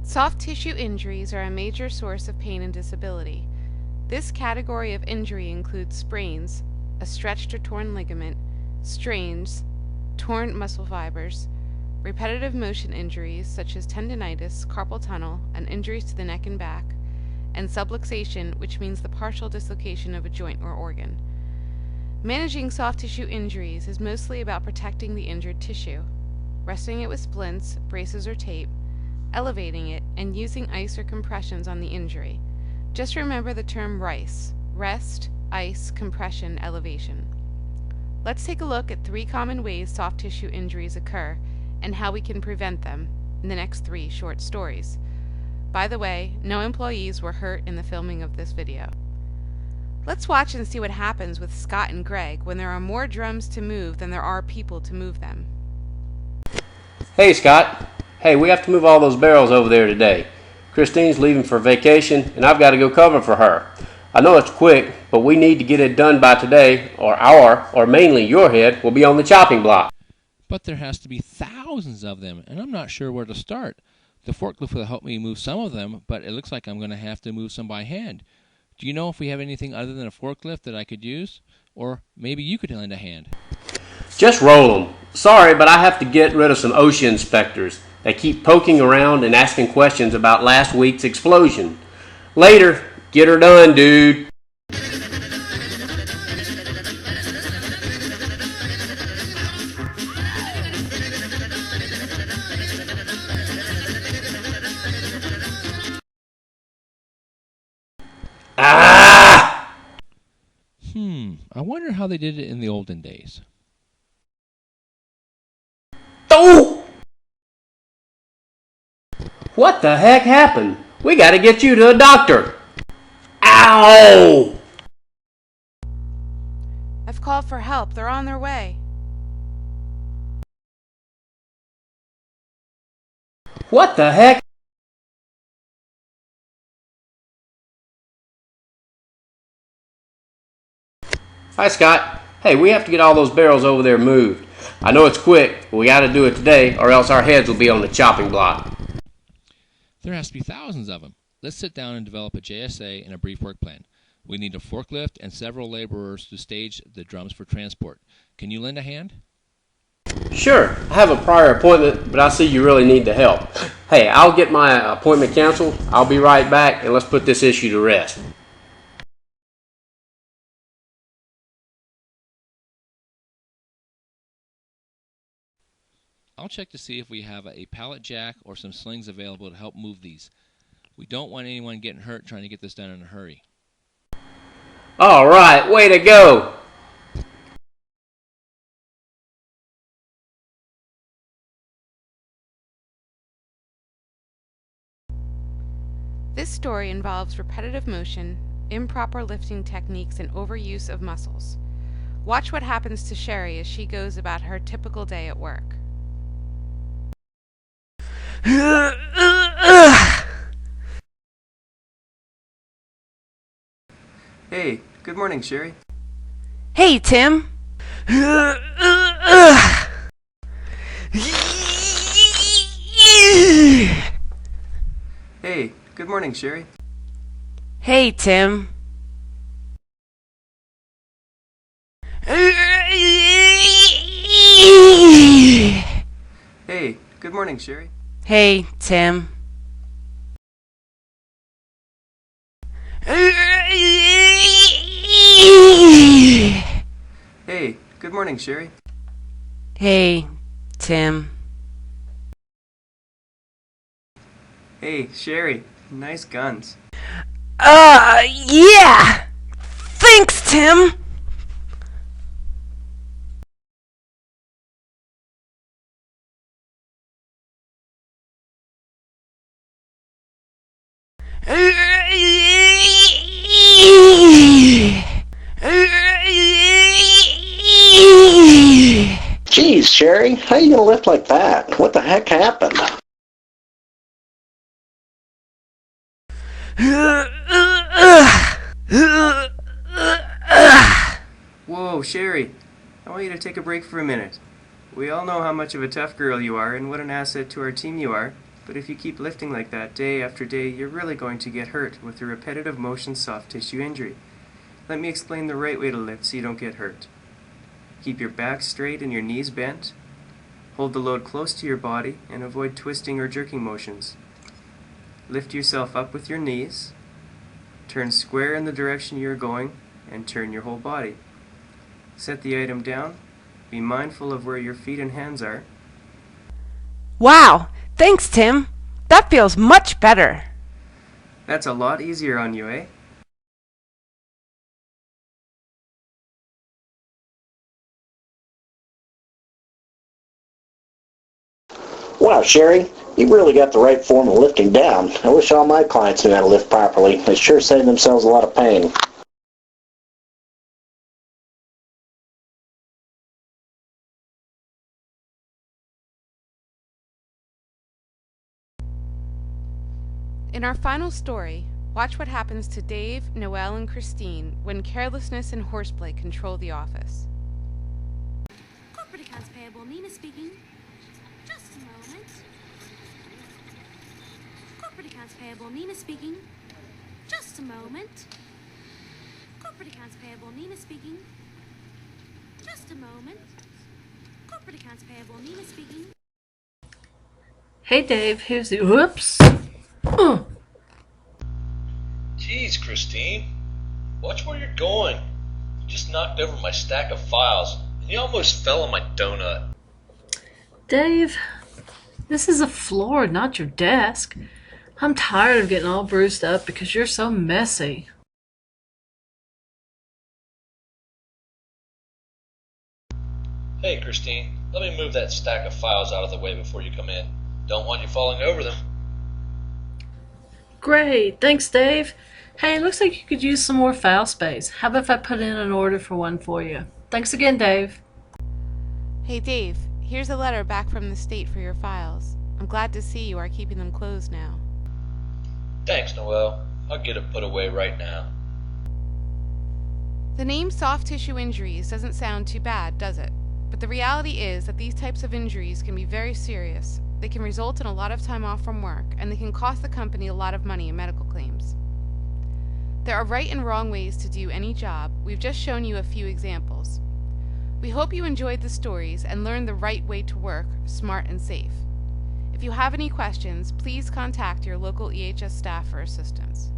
Soft tissue injuries are a major source of pain and disability. This category of injury includes sprains, a stretched or torn ligament, strains, torn muscle fibers, repetitive motion injuries such as tendinitis, carpal tunnel, and injuries to the neck and back, and subluxation, which means the partial dislocation of a joint or organ. Managing soft tissue injuries is mostly about protecting the injured tissue, resting it with splints, braces, or tape, elevating it, and using ice or compressions on the injury. Just remember the term RICE: rest, ice, compression, elevation. Let's take a look at 3 common ways soft tissue injuries occur and how we can prevent them in the next 3 short stories. By the way, no employees were hurt in the filming of this video. Let's watch and see what happens with Scott and Greg when there are more drums to move than there are people to move them. Hey Scott, hey, we have to move all those barrels over there today. Christine's leaving for vacation and I've got to go cover for her. I know it's quick, but we need to get it done by today or mainly your head will be on the chopping block. But there has to be thousands of them, and I'm not sure where to start. The forklift will help me move some of them, but it looks like I'm going to have to move some by hand. Do you know if we have anything other than a forklift that I could use? Or maybe you could lend a hand. Just roll them. Sorry, but I have to get rid of some OSHA inspectors. They keep poking around and asking questions about last week's explosion. Later, get her done, dude. Ah! I wonder how they did it in the olden days. Oh! What the heck happened? We gotta get you to a doctor. Ow! I've called for help. They're on their way. What the heck? Hi, Scott. Hey, we have to get all those barrels over there moved. I know it's quick, but we got to do it today or else our heads will be on the chopping block. There has to be thousands of them. Let's sit down and develop a JSA and a brief work plan. We need a forklift and several laborers to stage the drums for transport. Can you lend a hand? Sure, I have a prior appointment, but I see you really need the help. Hey, I'll get my appointment canceled. I'll be right back, and let's put this issue to rest. I'll check to see if we have a pallet jack or some slings available to help move these. We don't want anyone getting hurt trying to get this done in a hurry. All right, way to go. This story involves repetitive motion, improper lifting techniques, and overuse of muscles. Watch what happens to Sherry as she goes about her typical day at work. Hey, good morning, Sherry. Hey, Tim. Hey, good morning, Sherry. Hey, Tim. Hey, good morning, Sherry. Hey, Tim. Hey, good morning, Sherry. Hey, Tim. Hey, Sherry. Nice guns. Yeah! Thanks, Tim! Geez, Sherry, how you gonna lift like that? What the heck happened? Whoa, Sherry. I want you to take a break for a minute. We all know how much of a tough girl you are and what an asset to our team you are. But if you keep lifting like that day after day, you're really going to get hurt with a repetitive motion soft tissue injury. Let me explain the right way to lift so you don't get hurt. Keep your back straight and your knees bent. Hold the load close to your body and avoid twisting or jerking motions. Lift yourself up with your knees. Turn square in the direction you're going and turn your whole body. Set the item down. Be mindful of where your feet and hands are. Wow! Thanks, Tim. That feels much better. That's a lot easier on you, eh? Wow, Sherry, you really got the right form of lifting down. I wish all my clients knew how to lift properly. They sure save themselves a lot of pain. In our final story, watch what happens to Dave, Noelle, and Christine when carelessness and horseplay control the office. Corporate accounts payable, Nina speaking. Just a moment. Corporate accounts payable, Nina speaking. Just a moment. Corporate accounts payable, Nina speaking. Just a moment. Corporate accounts payable, Nina speaking. Hey Dave, here's the whoops. Geez, Christine, watch where you're going. You just knocked over my stack of files, and you almost fell on my donut. Dave, this is a floor, not your desk. I'm tired of getting all bruised up because you're so messy. Hey, Christine, let me move that stack of files out of the way before you come in. Don't want you falling over them. Great, thanks Dave. Hey, looks like you could use some more file space. How about if I put in an order for one for you? Thanks again, Dave. Hey Dave, here's a letter back from the state for your files. I'm glad to see you are keeping them closed now. Thanks, Noelle. I'll get it put away right now. The name soft tissue injuries doesn't sound too bad, does it? But the reality is that these types of injuries can be very serious. They can result in a lot of time off from work, and they can cost the company a lot of money in medical claims. There are right and wrong ways to do any job. We've just shown you a few examples. We hope you enjoyed the stories and learned the right way to work, smart and safe. If you have any questions, please contact your local EHS staff for assistance.